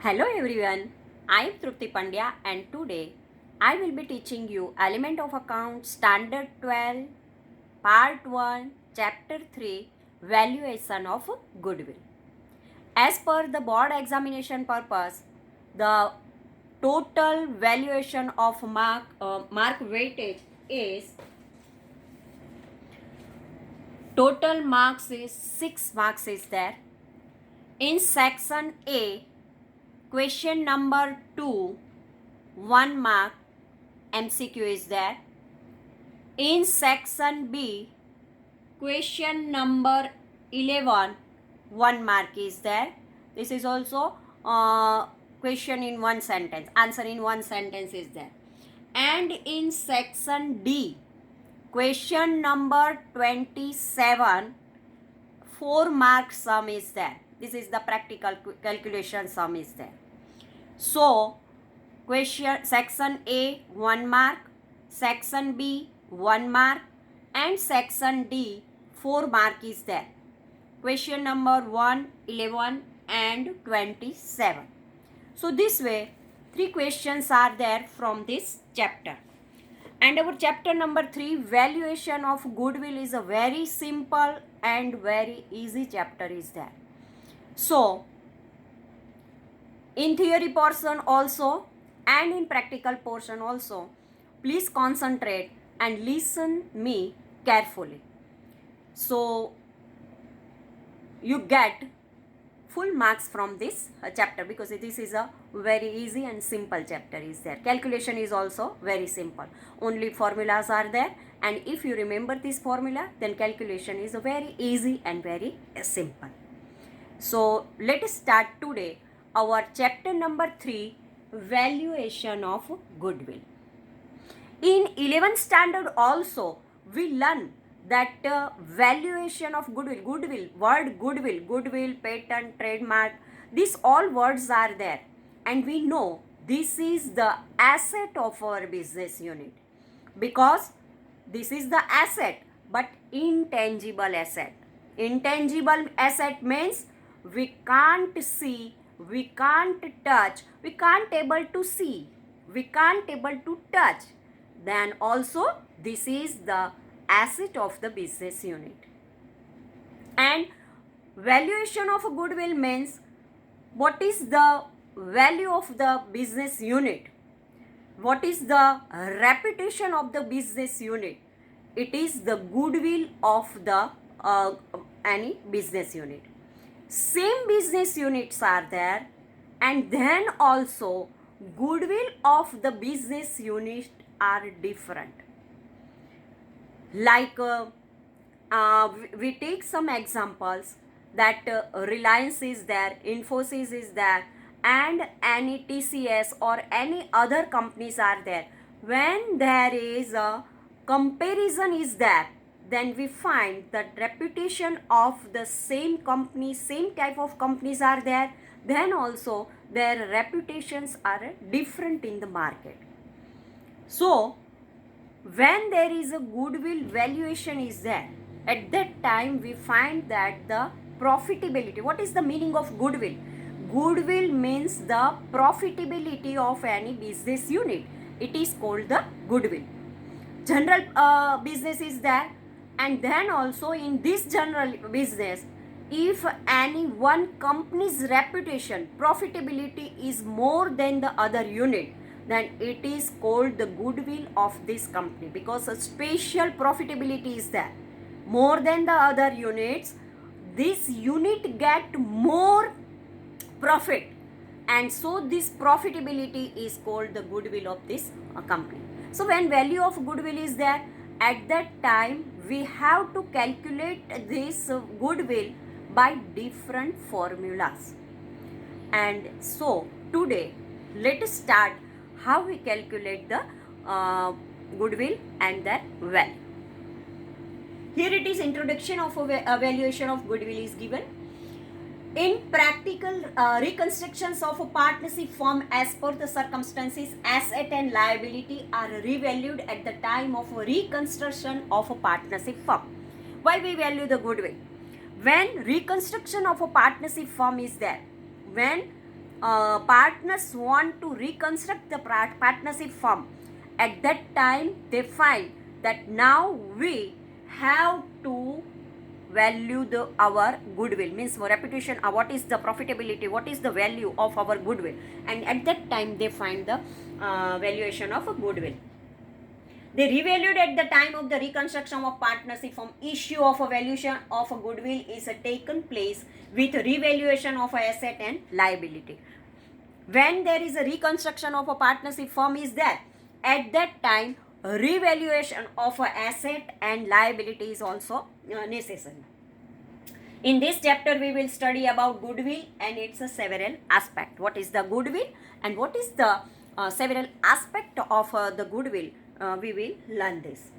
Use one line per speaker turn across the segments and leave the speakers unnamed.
Hello everyone, I am Trupti Pandya and today I will be teaching you Element of Account Standard 12 Part 1 Chapter 3 Valuation of Goodwill. As per the board examination purpose, the total valuation of mark weightage is total marks is 6 marks is there. In section A, question number 2, 1 mark MCQ is there. In section B, question number 11, 1 mark is there. This is also question in one sentence, answer in one sentence is there. And in section D, question number 27, 4 mark sum is there. This is the practical calculation sum is there. So, question section A 1 mark, section B 1 mark and section D 4 mark is there. Question number 1, 11 and 27. So this way 3 questions are there from this chapter. And our chapter number 3 valuation of goodwill is a very simple and very easy chapter is there. So in theory portion also and in practical portion also, please concentrate and listen me carefully. So you get full marks from this chapter because this is a very easy and simple chapter is there. Calculation is also very simple. Only formulas are there, and if you remember this formula, then calculation is very easy and very simple. So let us start today our chapter number 3, valuation of goodwill. In 11th standard also we learn that valuation of goodwill, word goodwill, patent, trademark, these all words are there, and we know this is the asset of our business unit because this is the asset, but intangible asset. Intangible asset means we can't see, we can't touch, we can't able to see, we can't able to touch. Then also this is the asset of the business unit. And valuation of goodwill means what is the value of the business unit, what is the reputation of the business unit. It is the goodwill of the any business unit. Same business units are there, and then also goodwill of the business unit are different. Like we take some examples that Reliance is there, Infosys is there, and any TCS or any other companies are there. When there is a comparison is there, then we find that reputation of the same company, same type of companies are there, then also their reputations are different in the market. So when there is a goodwill valuation is there, at that time we find that the profitability, what is the meaning of goodwill? Goodwill means the profitability of any business unit. It is called the goodwill. General business is there, and then also in this general business, if any one company's reputation, profitability is more than the other unit, then it is called the goodwill of this company because a special profitability is there. More than the other units, this unit get more profit, and so this profitability is called the goodwill of this company. So when value of goodwill is there, at that time we have to calculate this goodwill by different formulas. And so today let us start how we calculate the goodwill and their value. Here it is, introduction of a valuation of goodwill is given. In practical reconstructions of a partnership firm as per the circumstances, asset and liability are revalued at the time of reconstruction of a partnership firm. Why we value the goodwill? When reconstruction of a partnership firm is there, when partners want to reconstruct the partnership firm, at that time they find that now we have to value our goodwill, means reputation, what is the profitability, what is the value of our goodwill, and at that time they find the valuation of a goodwill. They revalued at the time of the reconstruction of partnership firm. Issue of a valuation of a goodwill is taken place with revaluation of a asset and liability. When there is a reconstruction of a partnership firm is there, at that time revaluation of a asset and liability is also necessary. In this chapter we will study about goodwill and its several aspect. What is the goodwill and what is the several aspect of the goodwill? We will learn this.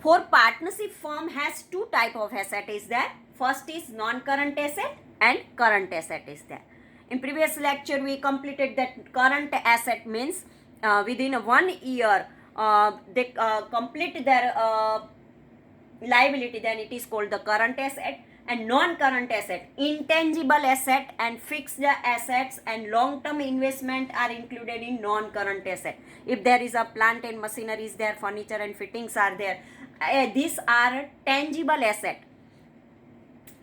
For partnership firm has two type of asset is there. First is non-current asset and current asset is there. In previous lecture we completed that current asset means within 1 year they complete their liability, then it is called the current asset. And non-current asset, intangible asset and fixed assets and long-term investment are included in non-current asset. If there is a plant and machinery is there, furniture and fittings are there, these are tangible asset.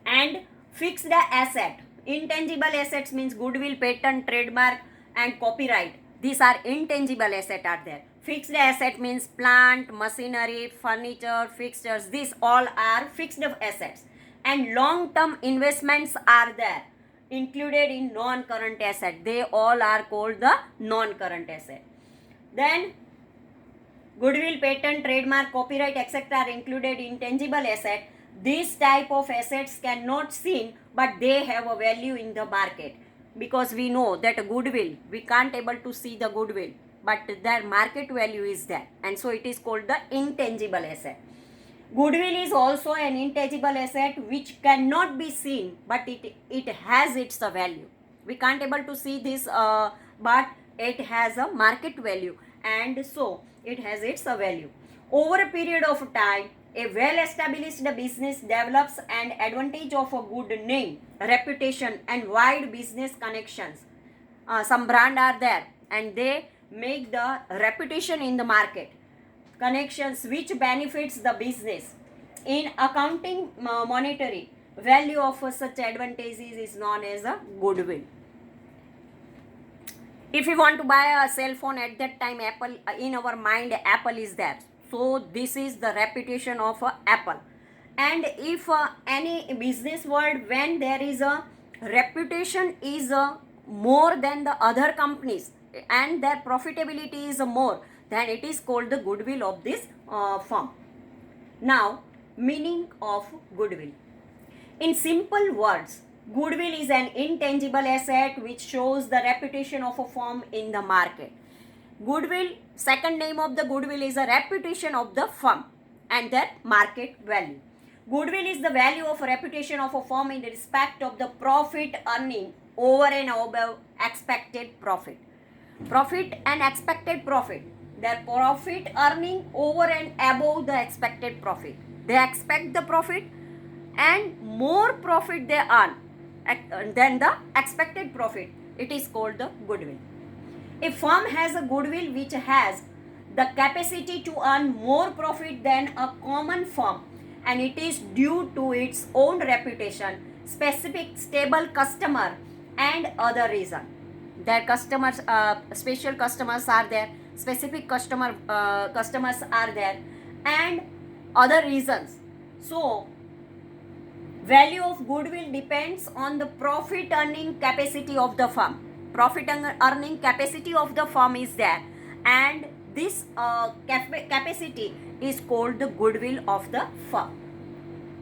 And fixed asset, intangible assets means goodwill, patent, trademark and copyright. These are intangible asset are there. Fixed asset means plant, machinery, furniture, fixtures. These all are fixed assets. And long-term investments are there included in non-current asset. They all are called the non-current asset. Then goodwill, patent, trademark, copyright, etc. are included in tangible asset. These type of assets cannot seen, but they have a value in the market, because we know that a goodwill, we can't able to see the goodwill, but their market value is there, and so it is called the intangible asset. Goodwill is also an intangible asset which cannot be seen, but it has its value. We can't able to see this, but it has a market value, and so it has its value. Over a period of time, a well-established business develops an advantage of a good name, reputation, and wide business connections. Some brand are there, and they make the reputation in the market, connections which benefits the business. In accounting, monetary value of such advantages is known as a goodwill. If we want to buy a cell phone, at that time Apple, in our mind Apple is there, so this is the reputation of Apple. And if any business world, when there is a reputation is more than the other companies and their profitability is more, then it is called the goodwill of this firm. Now, meaning of goodwill. In simple words, goodwill is an intangible asset which shows the reputation of a firm in the market. Goodwill, second name of the goodwill is a reputation of the firm and their market value. Goodwill is the value of a reputation of a firm in respect of the profit earning over and above expected profit. Profit and expected profit. Their profit earning over and above the expected profit. They expect the profit and more profit they earn than the expected profit. It is called the goodwill. A firm has a goodwill which has the capacity to earn more profit than a common firm, and it is due to its own reputation, specific stable customer and other reason. Their customers, special customers are there, specific customers are there, and other reasons. So value of goodwill depends on the profit earning capacity of the firm. Profit earning capacity of the firm is there, and this capacity is called the goodwill of the firm.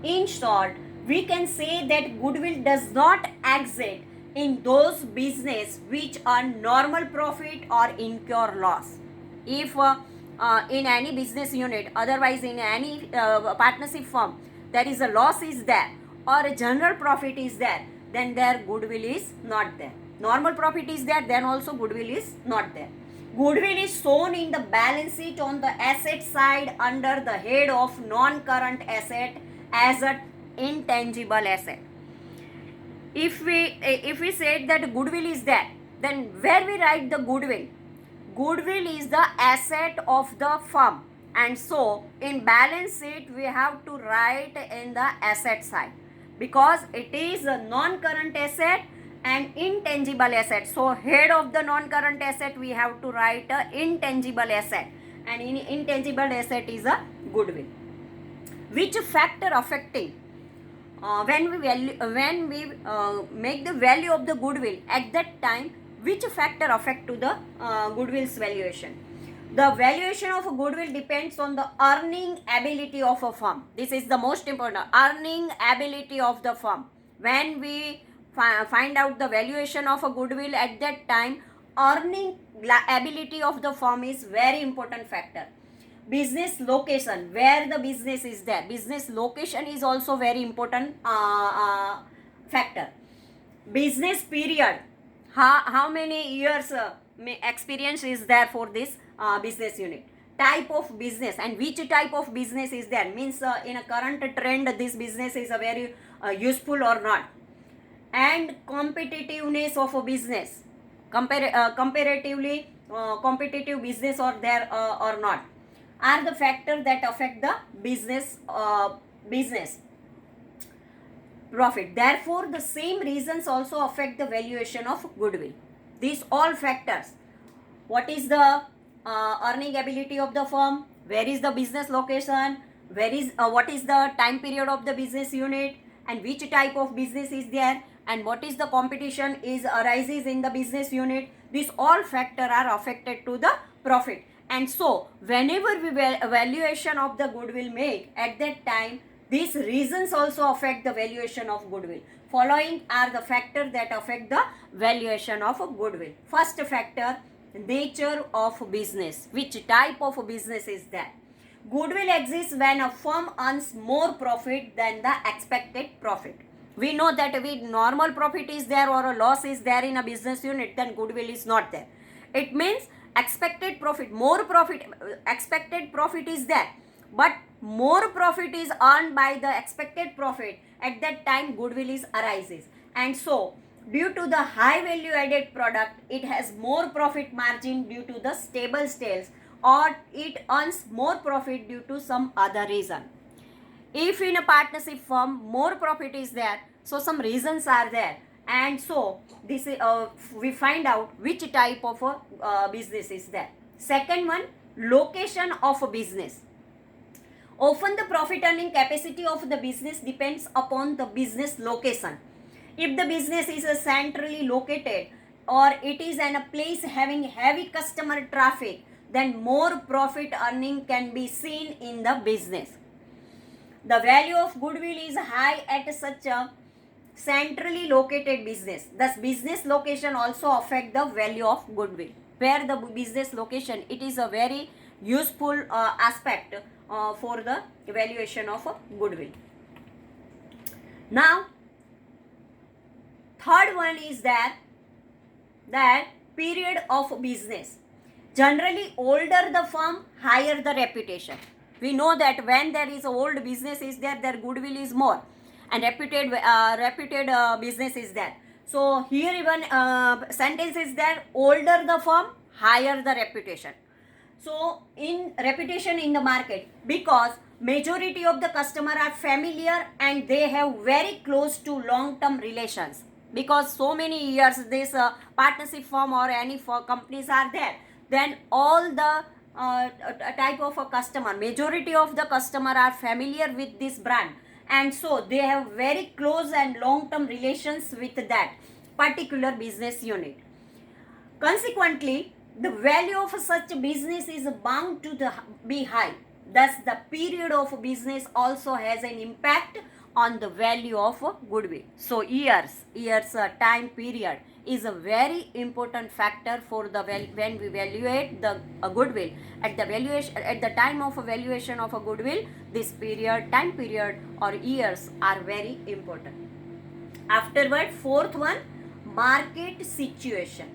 In short, we can say that goodwill does not exist in those business which earn normal profit or incur loss. If in any business unit, otherwise in any partnership firm, there is a loss is there or a general profit is there, then their goodwill is not there. Normal profit is there, then also goodwill is not there. Goodwill is shown in the balance sheet on the asset side under the head of non-current asset as an intangible asset. if we said that goodwill is there, then where we write the goodwill? Goodwill is the asset of the firm, and so in balance sheet we have to write in the asset side, because it is a non-current asset and intangible asset. So head of the non-current asset we have to write a intangible asset, and intangible asset is a goodwill. Which factor affecting when we make the value of the goodwill at that time, which factor affect to the goodwill's valuation? The valuation of a goodwill depends on the earning ability of a firm. This is the most important, earning ability of the firm. When we find out the valuation of a goodwill at that time, earning ability of the firm is very important factor. Business location, where the business is there, business location is also very important factor. Business period, how many years experience is there for this business unit. Type of business, and which type of business is there, means in a current trend this business is a very useful or not. And competitiveness of a business, comparatively competitive business or there or not, are the factors that affect the business profit. Therefore, the same reasons also affect the valuation of goodwill. These all factors: what is the earning ability of the firm, where is the business location, what is the time period of the business unit, and which type of business is there, and what is the competition is arises in the business unit. These all factors are affected to the profit. And so whenever we valuation of the goodwill make, at that time these reasons also affect the valuation of goodwill. Following are the factors that affect the valuation of goodwill. First factor, nature of business. Which type of business is that? Goodwill exists when a firm earns more profit than the expected profit. We know that if normal profit is there or a loss is there in a business unit, then goodwill is not there. It means expected profit, expected profit is there, but more profit is earned by the expected profit. At that time goodwill is arises. And so due to the high value added product, it has more profit margin due to the stable sales, or it earns more profit due to some other reason. If in a partnership firm more profit is there, so some reasons are there, and so this is we find out which type of a business is there. Second one, location of a business. Often the profit earning capacity of the business depends upon the business location. If the business is centrally located, or it is in a place having heavy customer traffic, then more profit earning can be seen in the business. The value of goodwill is high at such a centrally located business. Thus business location also affect the value of goodwill. Where the business location, it is a very useful aspect for the evaluation of goodwill. Now third one is that period of business. Generally older the firm, higher the reputation. We know that when there is old business is there, their goodwill is more, and reputed business is there. So here even sentence is there, older the firm, higher the reputation. So in reputation in the market, because majority of the customer are familiar and they have very close to long term relations, because so many years this partnership firm or any companies are there, then all the type of a customer, majority of the customer are familiar with this brand, and so they have very close and long term relations with that particular business unit. Consequently, the value of such business is bound to be high. Thus the period of business also has an impact on the value of goodwill. So years time period is a very important factor for the when we evaluate the goodwill. At the time of evaluation of a goodwill, this time period or years are very important. Afterward, fourth one, market situation.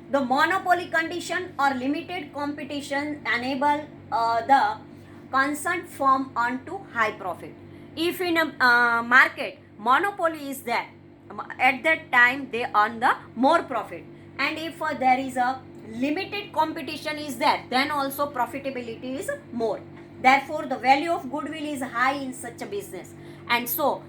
The monopoly condition or limited competition enable the concerned firm on to high profit. If in a market monopoly is there, at that time they earn the more profit. And if there is a limited competition is there, then also profitability is more. Therefore the value of goodwill is high in such a business. And so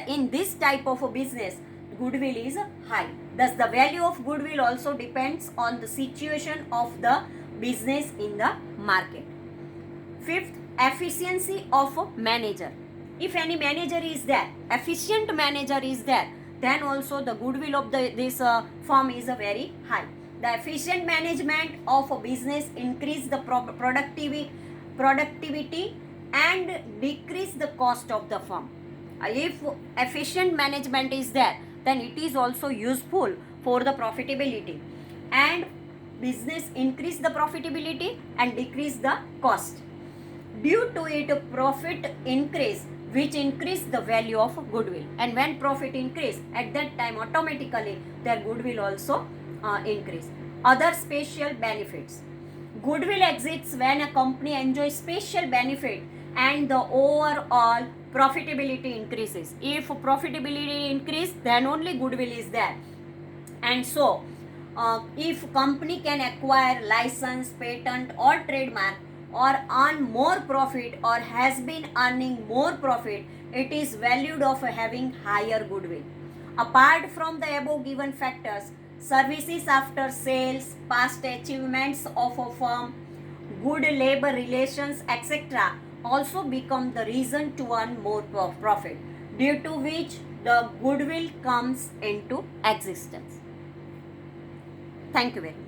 in this type of a business, goodwill is high. Thus the value of goodwill also depends on the situation of the business in the market. Fifth, efficiency of a manager. If any manager is there, efficient manager is there, then also the goodwill of this firm is very high. The efficient management of a business increase the productivity and decrease the cost of the firm. If efficient management is there, then it is also useful for the profitability, and business increase the profitability and decrease the cost. Due to it, profit increase, which increase the value of goodwill. And when profit increase, at that time automatically their goodwill also increase. Other special benefits. Goodwill exists when a company enjoys special benefit and the overall profitability increases. If profitability increase, then only goodwill is there. And so if company can acquire license, patent or trademark, or earn more profit, or has been earning more profit, it is valued of having higher goodwill. Apart from the above given factors, services after sales, past achievements of a firm, good labor relations, etc., also become the reason to earn more profit, due to which the goodwill comes into existence. Thank you very much.